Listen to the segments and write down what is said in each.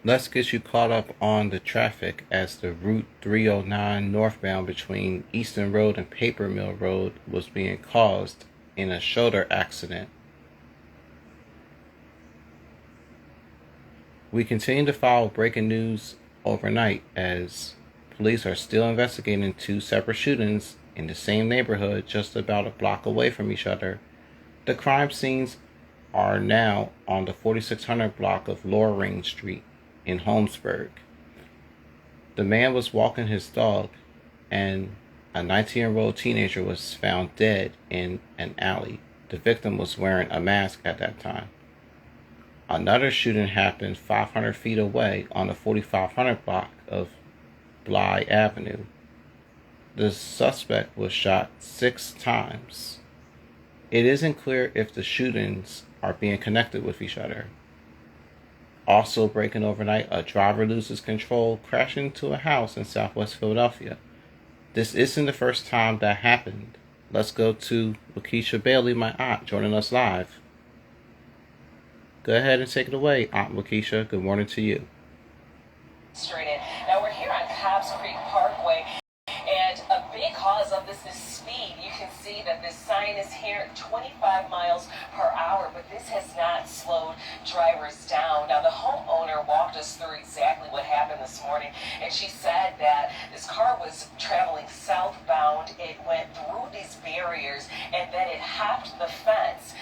Let's get you caught up on the traffic as the Route 309 northbound between Easton Road and Paper Mill Road was being caused in a shoulder accident. We continue to follow breaking news overnight as police are still investigating two separate shootings in the same neighborhood just about a block away from each other. The crime scenes are now on the 4600 block of Loring Street in Holmesburg. The man was walking his dog, and a 19-year-old teenager was found dead in an alley. The victim was wearing a mask at that time. Another shooting happened 500 feet away on the 4500 block of Bly Avenue. The suspect was shot 6 times. It isn't clear if the shootings are being connected with each other. Also breaking overnight, a driver loses control, crashing into a house in Southwest Philadelphia. This isn't the first time that happened. Let's go to Lakeisha Bailey, my aunt, joining us live. Go ahead and take it away, Aunt Lakeisha. Good morning to you. Straight in. Now we're here on Cobbs Creek Parkway, and a big cause of this is speed. You can see that this sign is here, 25 miles per hour, but this has not slowed drivers down. Now the homeowner walked us through exactly what happened this morning, and she said that this car was traveling southbound. It went through these barriers, and then it hopped the fence.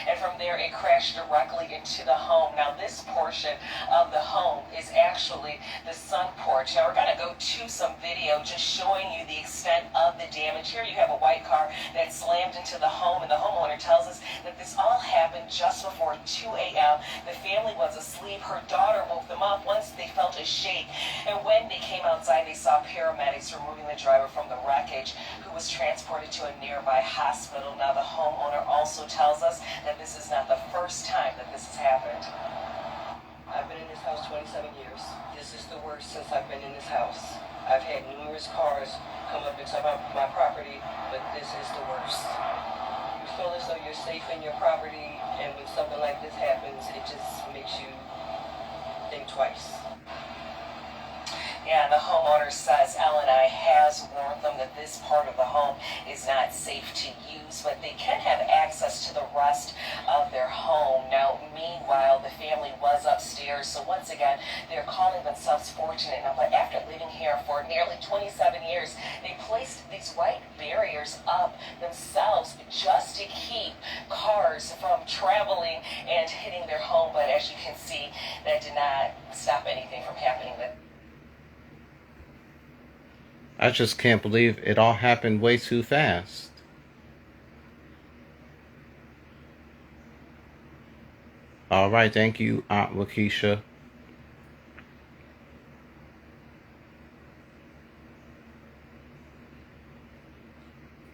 And from there, it crashed directly into the home. Now, this portion of the home is actually the sun porch. Now, we're going to go to some video just showing you the extent of the damage. Here you have a white car that slammed into the home, and the homeowner tells us that this all happened just before 2 a.m. The family was asleep. Her daughter woke them up once they felt a shake. And when they came outside, they saw paramedics removing the driver from the wreckage, who was transported to a nearby hospital. Now, the homeowner also tells us that this is not the first time that this has happened. I've been in this house 27 years. This is the worst since I've been in this house. I've had numerous cars come up into my property, but this is the worst. You feel as though you're safe in your property, and when something like this happens, it just makes you think twice. Yeah, the homeowner says L&I has warned them that this part of the home is not safe to use, but they can have access to the rest of their home. Now, meanwhile, the family was upstairs, so once again, they're calling themselves fortunate. Now, but after living here for nearly 27 years, they placed these white barriers up themselves just to keep cars from traveling and hitting their home. But as you can see, that did not stop anything from happening. I just can't believe it all happened way too fast. All right, thank you, Aunt Lakeisha.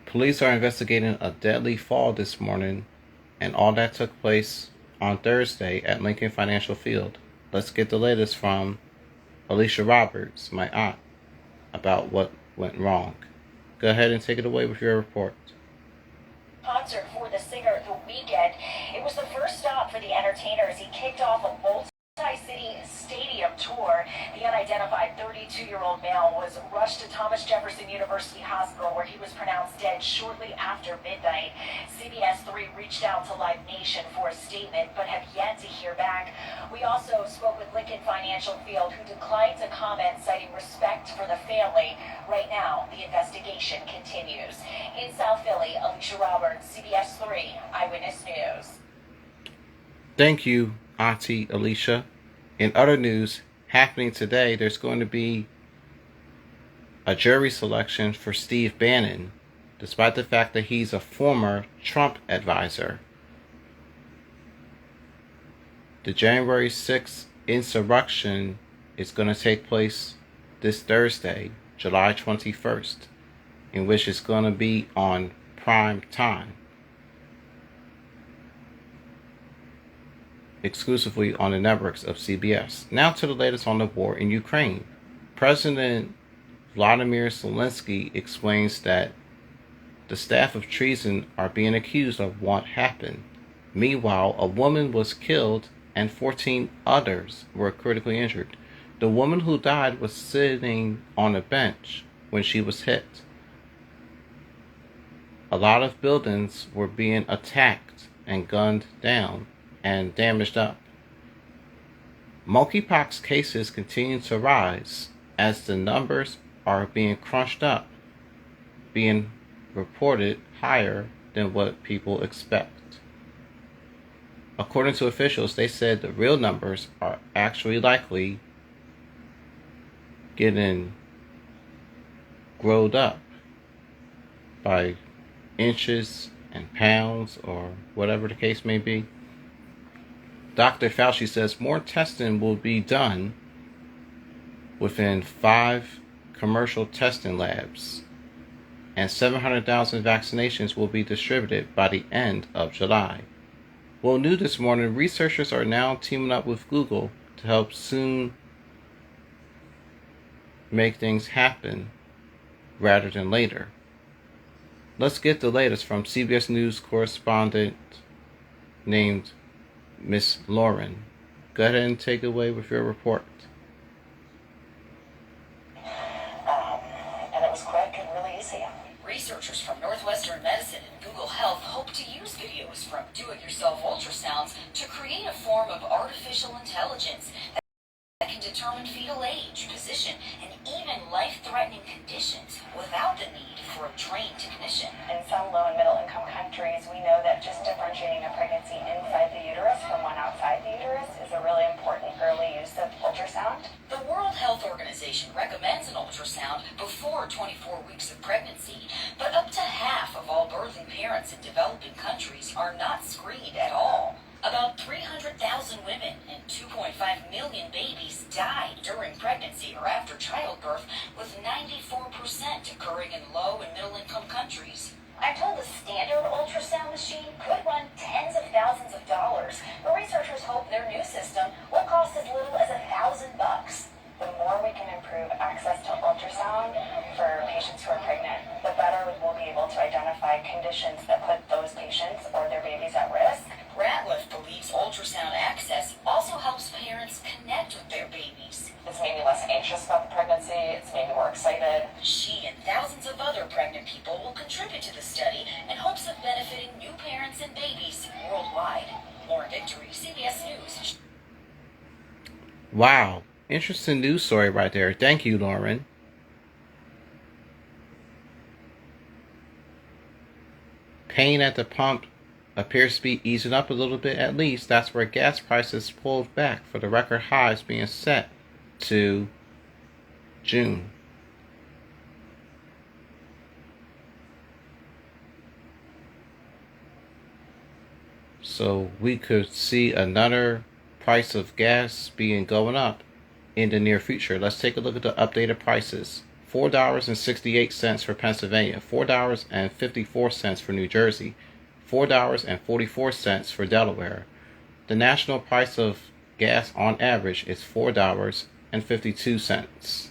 Police are investigating a deadly fall this morning, and all that took place on Thursday at Lincoln Financial Field. Let's get the latest from Alicia Roberts, my aunt, about what went wrong. Go ahead and take it away with your report. Concert for the singer The Weeknd. It was the first stop for the entertainer as he kicked off a multi-city stadium tour. The unidentified 32-year-old male was rushed to Thomas Jefferson University Hospital, where he was pronounced dead shortly after midnight. CBS 3 reached out to Live Nation for a statement, but have yet to hear back. We also spoke with Lincoln Financial Field, who declined to comment, citing respect for the family. Right now, the investigation continues. In South Philly, Alicia Roberts, CBS 3 Eyewitness News. Thank you, Auntie Alicia. In other news happening today, there's going to be a jury selection for Steve Bannon, despite the fact that he's a former Trump advisor. The January 6th insurrection is going to take place this Thursday, July 21st, in which it's going to be on prime time, exclusively on the networks of CBS. Now to the latest on the war in Ukraine. President Vladimir Zelensky explains that the staff of treason are being accused of what happened. Meanwhile, a woman was killed and 14 others were critically injured. The woman who died was sitting on a bench when she was hit. A lot of buildings were being attacked and gunned down and damaged up. Monkeypox cases continue to rise as the numbers are being crunched up, being reported higher than what people expect. According to officials, they said the real numbers are actually likely getting growed up by inches and pounds or whatever the case may be. Dr. Fauci says more testing will be done within 5 commercial testing labs, and 700,000 vaccinations will be distributed by the end of July. Well, new this morning, researchers are now teaming up with Google to help soon make things happen rather than later. Let's get the latest from CBS News correspondent named Miss Lauren. Go ahead and take it away with your report. And it was quick and really easy. Researchers from Northwestern Medicine and Google Health hope to use videos from do-it-yourself ultrasounds to create a form of artificial intelligence that can determine fetal age, position, and even life-threatening conditions without the need for a trained technician. In some low and middle income countries, we know that just differentiating a pregnancy inside the uterus from one outside the uterus is a really important early use of ultrasound. The World Health Organization recommends an ultrasound before 24 weeks of pregnancy, but up to half of all birthing parents in developing countries are not screened at all. About 300,000 women and 2.5 million babies die during pregnancy or after childbirth, with 94% occurring in low and middle income countries. I'm told a standard ultrasound machine could run tens of thousands of dollars, but researchers hope their new system will cost as little as $1,000. The more we can improve access to ultrasound for patients who are pregnant, the better we will be able to identify conditions that put those patients or their babies at risk. Ratliff believes ultrasound access also helps parents connect with their babies. It's made me less anxious about the pregnancy. It's made me more excited. She and thousands of other pregnant people will contribute to the study in hopes of benefiting new parents and babies worldwide. Lauren Victory, CBS News. Wow, interesting news story right there. Thank you, Lauren. Pain at the pump appears to be easing up a little bit, at least. That's where gas prices pulled back for the record highs being set to June. So we could see another price of gas going up in the near future. Let's take a look at the updated prices. $4.68 for Pennsylvania, $4.54 for New Jersey, $4.44 for Delaware. The national price of gas on average is $4.52.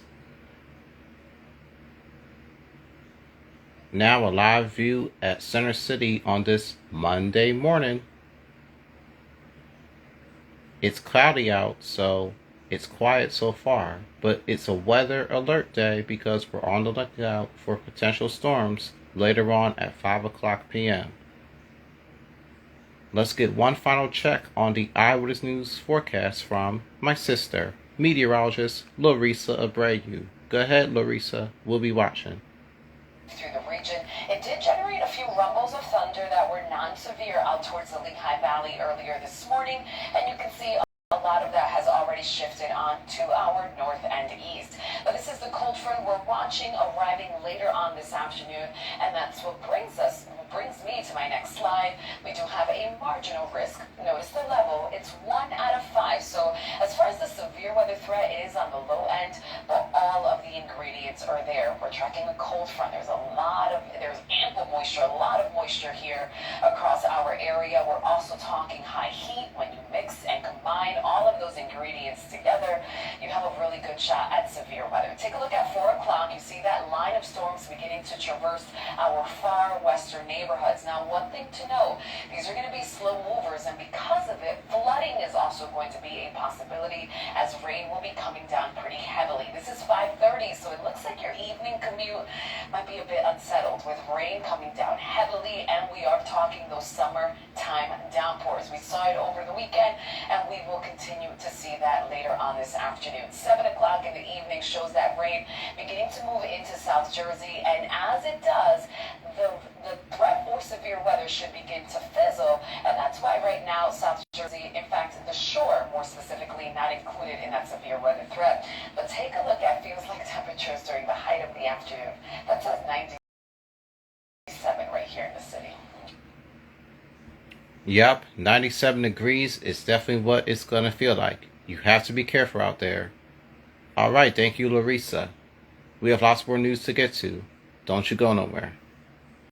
Now a live view at Center City on this Monday morning. It's cloudy out, so it's quiet so far, but it's a weather alert day because we're on the lookout for potential storms later on at 5 o'clock p.m. Let's get one final check on the Eyewitness News forecast from my sister, meteorologist Larissa Abreu. Go ahead, Larissa. We'll be watching. Through the region, it did generate a few rumbles of thunder that were non-severe out towards the Lehigh Valley earlier this morning, and you can see a lot of that has already shifted on to our north and east. But this is the cold front we're watching arriving later on this afternoon, and that's what brings me to my next slide. We do have a marginal risk. Notice the level, it's 1 out of 5. So as far as the severe weather threat, it is on the low end, but all of the ingredients are there. We're tracking a cold front. There's ample moisture, a lot of moisture here across our area. We're also talking high heat. When you mix and combine all of those ingredients together, you have a really good shot at severe weather. Take a look at 4 o'clock. You see that line of storms beginning to traverse our far western neighborhoods. Now, one thing to know, these are going to be slow movers, and because of it, flooding Flooding is also going to be a possibility as rain will be coming down pretty heavily. This is 5:30, so it looks like your evening commute might be a bit unsettled with rain coming down heavily, and we are talking those summertime downpours. We saw it over the weekend, and we will continue to see that later on this afternoon. 7 o'clock in the evening shows that rain beginning to move into South Jersey, and as it does, the threat for severe weather should begin to fizzle, and that's why right now South Jersey, in fact the shore more specifically, not included in that severe weather threat. But take a look at feels like temperatures during the height of the afternoon. That's at 97 right here in the city. Yep, 97 degrees is definitely what it's going to feel like. You have to be careful out there. Alright, thank you, Larissa. We have lots more news to get to. Don't you go nowhere.